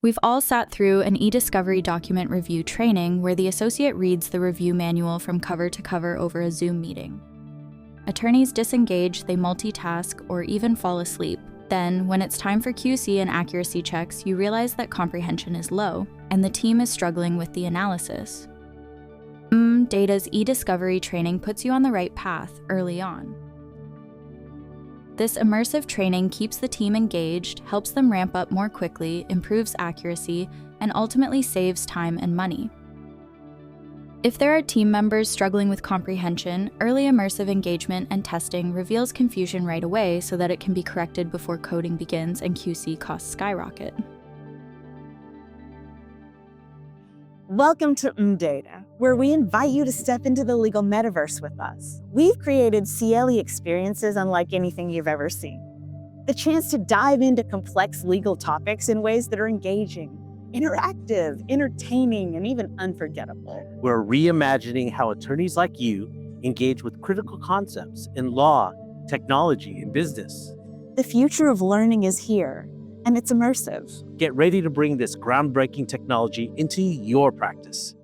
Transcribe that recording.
We've all sat through an eDiscovery document review training where the associate reads the review manual from cover to cover over a Zoom meeting. Attorneys disengage, they multitask, or even fall asleep. Then, when it's time for QC and accuracy checks, you realize that comprehension is low, and the team is struggling with the analysis. mmData's eDiscovery training puts you on the right path early on. This immersive training keeps the team engaged, helps them ramp up more quickly, improves accuracy, and ultimately saves time and money. If there are team members struggling with comprehension, early immersive engagement and testing reveals confusion right away so that it can be corrected before coding begins and QC costs skyrocket. Welcome to mmData, where we invite you to step into the legal metaverse with us. We've created CLE experiences unlike anything you've ever seen. The chance to dive into complex legal topics in ways that are engaging, interactive, entertaining, and even unforgettable. We're reimagining how attorneys like you engage with critical concepts in law, technology, and business. The future of learning is here, and it's immersive. Get ready to bring this groundbreaking technology into your practice.